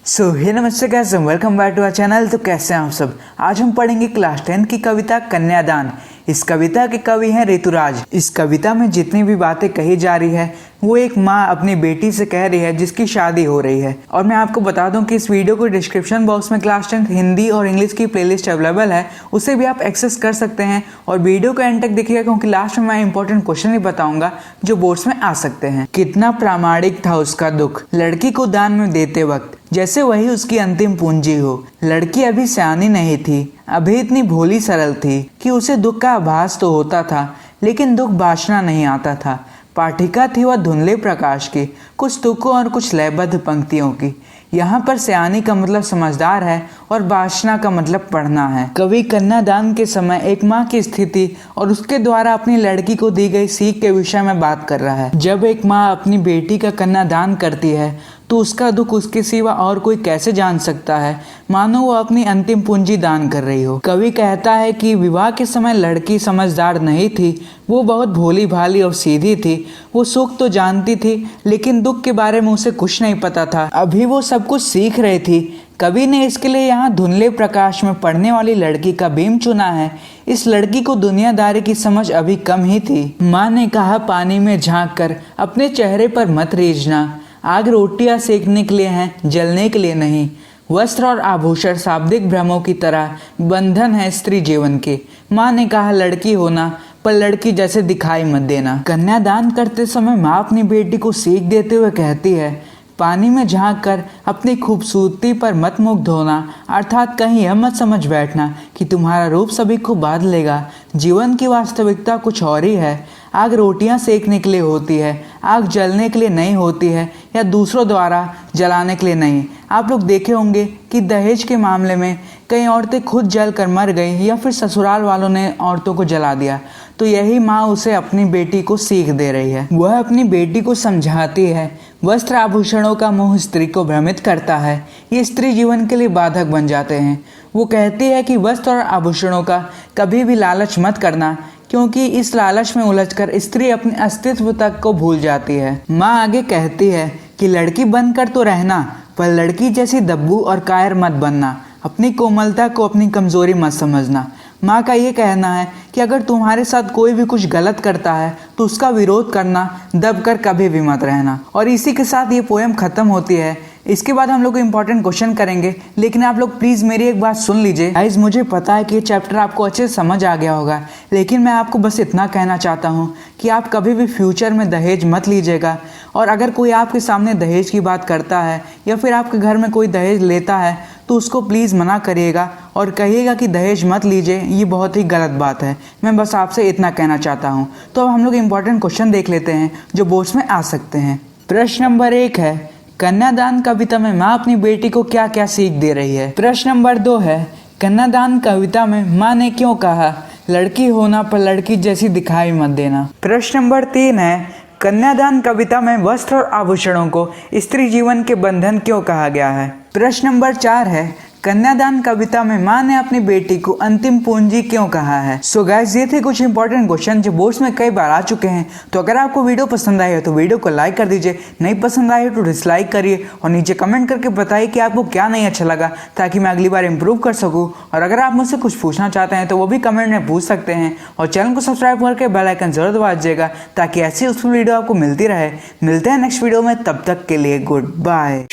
सो hey नमस्ते guys, welcome back to our channel. तो कैसे हैं आप सब। आज हम पढ़ेंगे क्लास 10 की कविता कन्यादान। इस कविता के कवि हैं ऋतुराज। इस कविता में जितनी भी बातें कही जा रही है वो एक माँ अपनी बेटी से कह रही है जिसकी शादी हो रही है। और मैं आपको बता दूं कि इस वीडियो को डिस्क्रिप्शन बॉक्स में क्लास 10 हिंदी और इंग्लिश की प्लेलिस्ट अवेलेबल है, उसे भी आप एक्सेस कर सकते हैं। और वीडियो को एंड तक देखिएगा क्योंकि लास्ट में मैं इंपॉर्टेंट क्वेश्चन ही बताऊंगा जो बोर्ड्स में आ सकते हैं। कितना प्रामाणिक था उसका दुख लड़की को दान में देते वक्त, जैसे वही उसकी अंतिम पूंजी हो। लड़की अभी सयानी नहीं थी, अभी इतनी भोली सरल थी कि उसे दुख का आभास तो होता था लेकिन दुख बांटना नहीं आता था। पाठिका थी वह धुंधले प्रकाश की, कुछ तुकों और कुछ लयबद्ध पंक्तियों की। यहाँ पर सयानी का मतलब समझदार है और बांटना का मतलब पढ़ना है। कवि कन्यादान के समय एक माँ की स्थिति और उसके द्वारा अपनी लड़की को दी गई सीख के विषय में बात कर रहा है। जब एक माँ अपनी बेटी का कन्यादान करती है तो उसका दुख उसके सिवा और कोई कैसे जान सकता है, मानो वो अपनी अंतिम पूंजी दान कर रही हो। कवि कहता है कि विवाह के समय लड़की समझदार नहीं थी, वो बहुत भोली भाली और सीधी थी। वो सुख तो जानती थी लेकिन दुख के बारे में उसे कुछ नहीं पता था, अभी वो सब कुछ सीख रही थी। कवि ने इसके लिए यहाँ धुंधले प्रकाश में पढ़ने वाली लड़की का बीम चुना है। इस लड़की को दुनियादारी की समझ अभी कम ही थी। माँ ने कहा, पानी में झांक कर अपने चेहरे पर मत रीझना, आग रोटियां सेकने के लिए हैं, जलने के लिए नहीं। वस्त्र और आभूषण शाब्दिक भ्रमों की तरह बंधन है स्त्री जीवन के। माँ ने कहा, लड़की होना पर लड़की जैसे दिखाई मत देना। कन्यादान करते समय माँ अपनी बेटी को सीख देते हुए कहती है, पानी में झांक कर अपनी खूबसूरती पर मत मुग्ध होना, अर्थात कहीं यह मत समझ बैठना कि तुम्हारा रूप सभी को बांध लेगा। जीवन की वास्तविकता कुछ और ही है। आग रोटियां सेकने के लिए होती है, आग जलने के लिए नहीं होती है या दूसरों द्वारा जलाने के लिए नहीं। आप लोग देखे होंगे कि दहेज के मामले में कई औरतें खुद जल कर मर गई या फिर ससुराल वालों ने औरतों को जला दिया। तो यही माँ उसे अपनी बेटी को सीख दे रही है। वह अपनी बेटी को समझाती है, वस्त्र आभूषणों का मोह स्त्री को भ्रमित करता है, ये स्त्री जीवन के लिए बाधक बन जाते हैं। वो कहती है कि वस्त्र और आभूषणों का कभी भी लालच मत करना, क्योंकि इस लालच में उलझकर स्त्री अपने अस्तित्व तक को भूल जाती है। माँ आगे कहती है कि लड़की बनकर तो रहना, पर लड़की जैसी दब्बू और कायर मत बनना, अपनी कोमलता को अपनी कमजोरी मत समझना। माँ का ये कहना है कि अगर तुम्हारे साथ कोई भी कुछ गलत करता है तो उसका विरोध करना, दब कर कभी भी मत रहना। और इसी के साथ ये पोएम खत्म होती है। इसके बाद हम लोग इंपॉर्टेंट क्वेश्चन करेंगे, लेकिन आप लोग प्लीज मेरी एक बात सुन लीजिए। गाइस, मुझे पता है कि ये चैप्टर आपको अच्छे से समझ आ गया होगा, लेकिन मैं आपको बस इतना कहना चाहता हूँ कि आप कभी भी फ्यूचर में दहेज मत लीजिएगा। और अगर कोई आपके सामने दहेज की बात करता है या फिर आपके घर में कोई दहेज लेता है तो उसको प्लीज़ मना करिएगा और कहिएगा कि दहेज मत लीजिए, ये बहुत ही गलत बात है। मैं बस आपसे इतना कहना चाहता हूँ। तो अब हम लोग इंपॉर्टेंट क्वेश्चन देख लेते हैं जो बोर्ड्स में आ सकते हैं। प्रश्न नंबर 1 है, कन्यादान कविता में माँ अपनी बेटी को क्या क्या सीख दे रही है। प्रश्न नंबर 2 है, कन्यादान कविता में माँ ने क्यों कहा, लड़की होना पर लड़की जैसी दिखाई मत देना। प्रश्न नंबर 3 है, कन्यादान कविता में वस्त्र और आभूषणों को स्त्री जीवन के बंधन क्यों कहा गया है। प्रश्न नंबर 4 है, कन्यादान कविता में माँ ने अपनी बेटी को अंतिम पूंजी क्यों कहा है। सो गाइस, ये थे कुछ इंपॉर्टेंट क्वेश्चन जो बोर्ड्स में कई बार आ चुके हैं। तो अगर आपको वीडियो पसंद आई हो तो वीडियो को लाइक कर दीजिए, नहीं पसंद आई हो तो डिसलाइक करिए और नीचे कमेंट करके बताइए कि आपको क्या नहीं अच्छा लगा, ताकि मैं अगली बार इंप्रूव कर सकूँ। और अगर आप मुझसे कुछ पूछना चाहते हैं तो वो भी कमेंट में पूछ सकते हैं। और चैनल को सब्सक्राइब करके बेल आइकन जरूर दबा दीजिएगा ताकि ऐसी यूजफुल वीडियो आपको मिलती रहे। मिलते हैं नेक्स्ट वीडियो में, तब तक के लिए गुड बाय।